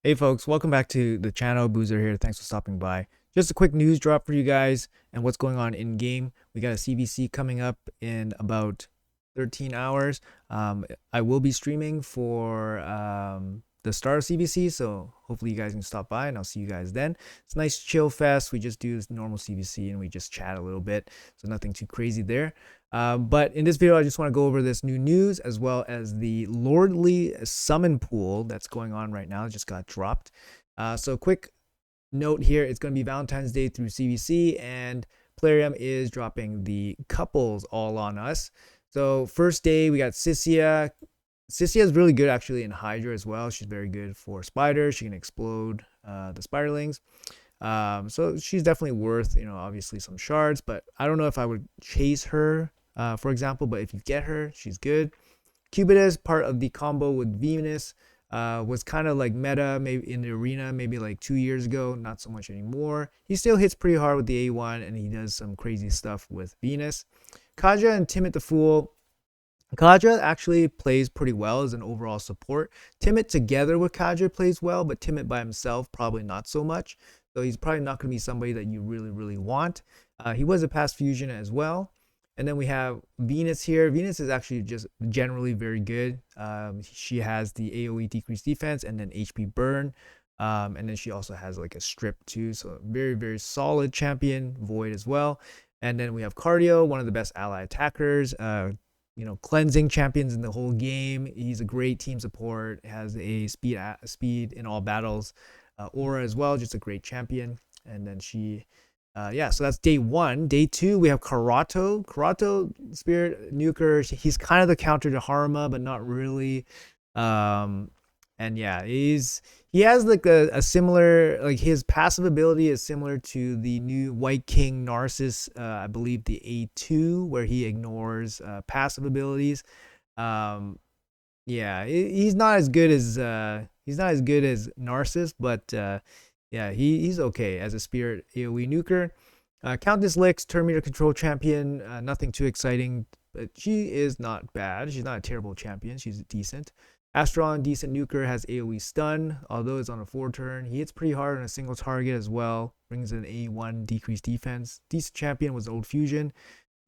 Hey folks, welcome back to the channel. Boozer here. Thanks for stopping by. Just a quick news drop for you guys and what's going on in game. We got a CBC coming up in about 13 hours. I will be streaming for the start of CBC, so hopefully you guys can stop by and I'll see you guys then. It's a nice chill fest. We just do this normal CBC and we just chat a little bit, so nothing too crazy there. But in this video, I just want to go over this new news as well as the Lordly Summon Pool that's going on right now. It just got dropped. So quick note here, it's going to be Valentine's Day through CVC, and Plarium is dropping the couples all on us. So first day, we got Sissia. Sissia is really good actually in Hydra as well. She's very good for spiders. She can explode the spiderlings. So she's definitely worth, obviously some shards, but I don't know if I would chase her, for example, but if you get her, she's good. Cubitus, part of the combo with Venus, was kind of like meta maybe in the arena maybe like 2 years ago, not so much anymore. He still hits pretty hard with the A1 and he does some crazy stuff with Venus. Kaja and Timid the Fool. Kaja actually plays pretty well as an overall support. Timid together with Kaja plays well, but Timid by himself probably not so much. So he's probably not going to be somebody that you really want. He was a past fusion as well. And then we have Venus here. Venus is actually just generally very good. She has the AoE decreased defense and then HP burn. And then she also has like a strip too. So very solid champion. Void as well. And then we have Cardio, one of the best ally attackers. Cleansing champions in the whole game. He's a great team support. Has a speed in all battles. Aura as well, just a great champion. And then she so that's day one. Day two, we have Karato. Karato, Spirit Nuker. He's kind of the counter to Harma, but not really. And yeah, he has like a similar, like his passive ability is similar to the new White King Narcissus, I believe the A2, where he ignores passive abilities. Um, yeah, he's not as good as Narcissus, but yeah, he's okay as a Spirit AoE nuker. Countess Lix, turn meter control champion, nothing too exciting, but she is not bad. She's not a terrible champion. She's decent. Astron, decent nuker, has AoE stun, although it's on a 4-turn. He hits pretty hard on a single target as well. Brings an A1 decreased defense. Decent champion was old fusion.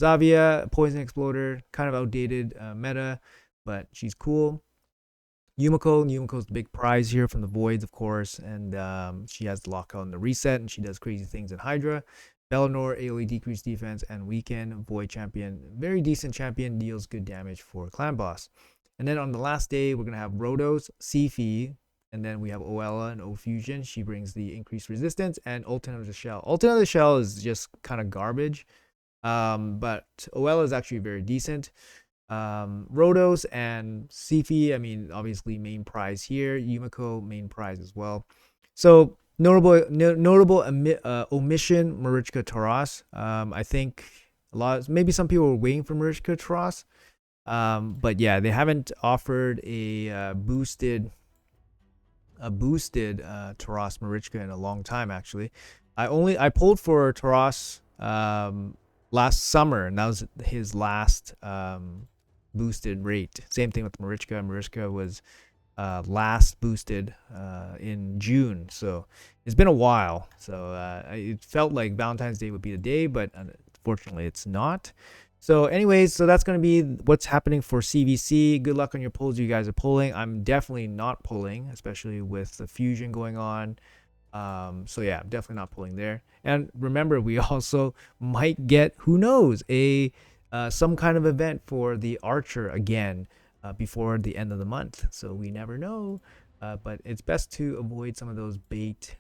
Zavia, poison exploder, kind of outdated meta, but she's cool. Yumiko's the big prize here from the Voids, of course, and she has the lockout and the reset, and she does crazy things in Hydra. Bellinor, AoE decreased defense and weaken. Void champion, very decent champion, deals good damage for clan boss. And then on the last day, we're gonna have Rodos, Sifi, and then we have Oella and O Fusion. She brings the increased resistance, and Ultimate of the Shell. Ultimate of the Shell is just kind of garbage, but Oella is actually very decent. Rodos and Sifi, I mean, obviously main prize here. Yumiko, main prize as well. So notable omission, Marichka Taras. I think maybe some people were waiting for Marichka Taras. But yeah, they haven't offered a boosted Taras Marichka in a long time actually. I pulled for Taras last summer, and that was his last boosted rate. Same thing with Marichka. Marichka was last boosted in June, so it's been a while. So it felt like Valentine's Day would be the day, but unfortunately it's not. So anyways, so that's going to be what's happening for CVC. Good luck on your pulls you guys are pulling. I'm definitely not pulling, especially with the fusion going on. So yeah, I'm definitely not pulling there. And remember, we also might get, who knows, a some kind of event for the Archer again before the end of the month. So we never know. But it's best to avoid some of those bait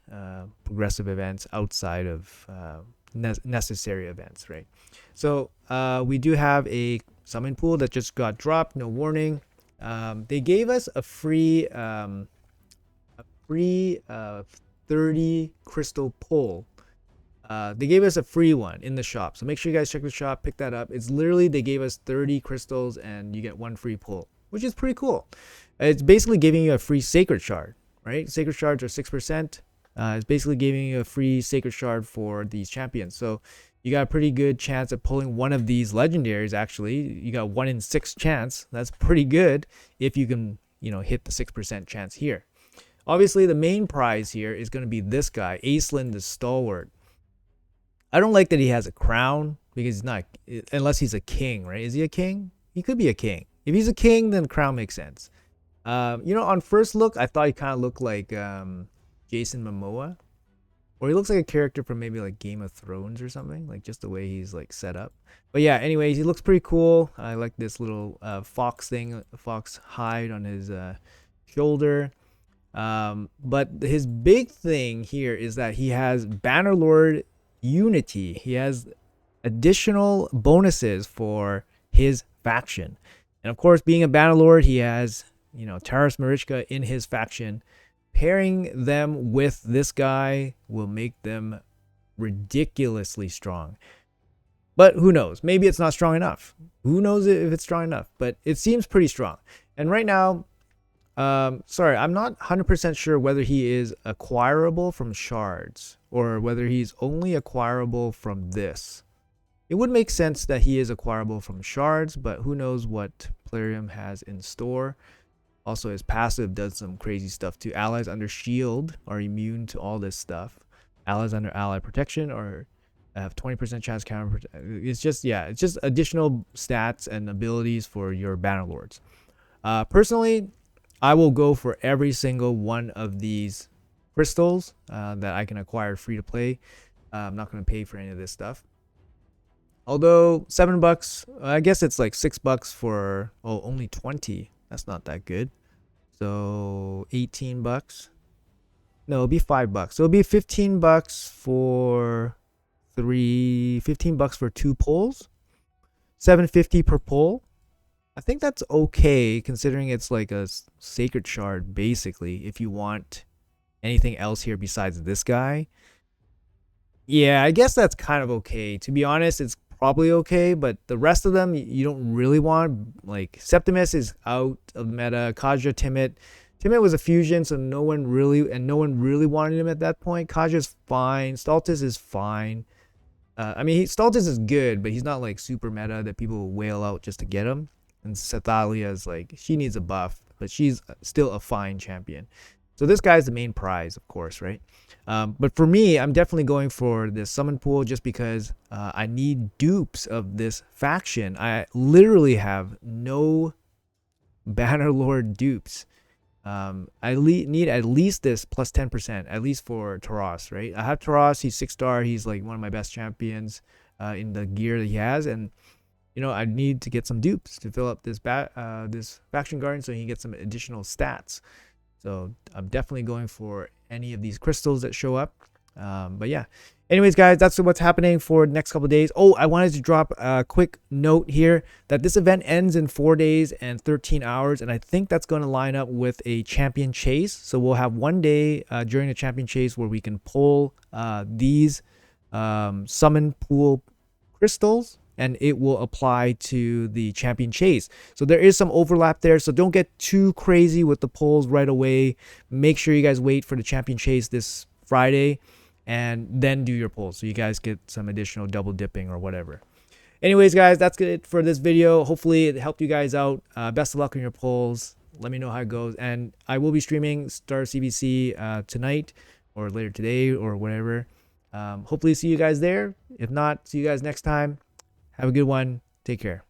progressive events outside of necessary events, right? So we do have a summon pool that just got dropped, no warning. They gave us a free 30 crystal pull. They gave us a free one in the shop, so make sure you guys check the shop, pick that up. It's literally, they gave us 30 crystals and you get one free pull, which is pretty cool. It's basically giving you a free sacred shard, right? Sacred shards are 6%. It's basically giving you a free sacred shard for these champions. So you got a pretty good chance of pulling one of these legendaries. Actually, you got 1 in 6 chance. That's pretty good if you can, hit the 6% chance here. Obviously, the main prize here is going to be this guy, Acelin the Stalwart. I don't like that he has a crown because he's not, unless he's a king, right? Is he a king? He could be a king. If he's a king, then crown makes sense. You know, on first look, I thought he kind of looked like Jason Momoa. Or he looks like a character from maybe like Game of Thrones or something, like just the way he's like set up. But yeah, anyways, he looks pretty cool. I like this little fox thing, fox hide on his shoulder. But his big thing here is that he has Bannerlord Unity. He has additional bonuses for his faction. And of course, being a Bannerlord, he has, you know, Taras Marichka in his faction. Pairing them with this guy will make them ridiculously strong. But who knows? Maybe it's not strong enough. Who knows if it's strong enough? But it seems pretty strong. And right now, sorry, I'm not 100% sure whether he is acquirable from shards or whether he's only acquirable from this. It would make sense that he is acquirable from shards, but who knows what Plarium has in store. Also, his passive does some crazy stuff too. Allies under shield are immune to all this stuff. Allies under ally protection or have 20% chance counter. It's just, yeah, it's just additional stats and abilities for your Bannerlords. Personally, I will go for every single one of these crystals that I can acquire free to play. I'm not going to pay for any of this stuff. Although $7, I guess it's like $6 for, oh, only 20. That's not that good. So $18. No, it'll be $5. So it'll be $15 for 15 bucks for 2 pulls. $7.50 per pull. I think that's okay considering it's like a sacred shard basically. If you want anything else here besides this guy, yeah, I guess that's kind of okay. To be honest, it's probably okay, but the rest of them you don't really want. Like Septimus is out of meta. Kaja, Timid was a fusion, so no one really wanted him at that point. Kaja's fine. Stultus is fine. I mean, Stultus is good, but he's not like super meta that people will wail out just to get him. And Sethalia is like, she needs a buff, but she's still a fine champion. So this guy's the main prize, of course, right? But for me, I'm definitely going for this summon pool just because I need dupes of this faction. I literally have no Bannerlord dupes. I need at least this plus 10%, at least for Taras, right? I have Taras, he's 6-star, he's like one of my best champions in the gear that he has, and you know, I need to get some dupes to fill up this this faction garden so he can get some additional stats. So I'm definitely going for any of these crystals that show up. But yeah, anyways, guys, that's what's happening for the next couple of days. Oh, I wanted to drop a quick note here that this event ends in 4 days and 13 hours. And I think that's going to line up with a champion chase. So we'll have 1 day during the champion chase where we can pull these summon pool crystals, and it will apply to the champion chase. So there is some overlap there. So don't get too crazy with the pulls right away. Make sure you guys wait for the champion chase this Friday and then do your pulls so you guys get some additional double dipping or whatever. Anyways, guys, that's it for this video. Hopefully it helped you guys out. Best of luck on your pulls. Let me know how it goes. And I will be streaming Star CBC tonight or later today or whatever. Hopefully see you guys there. If not, see you guys next time. Have a good one. Take care.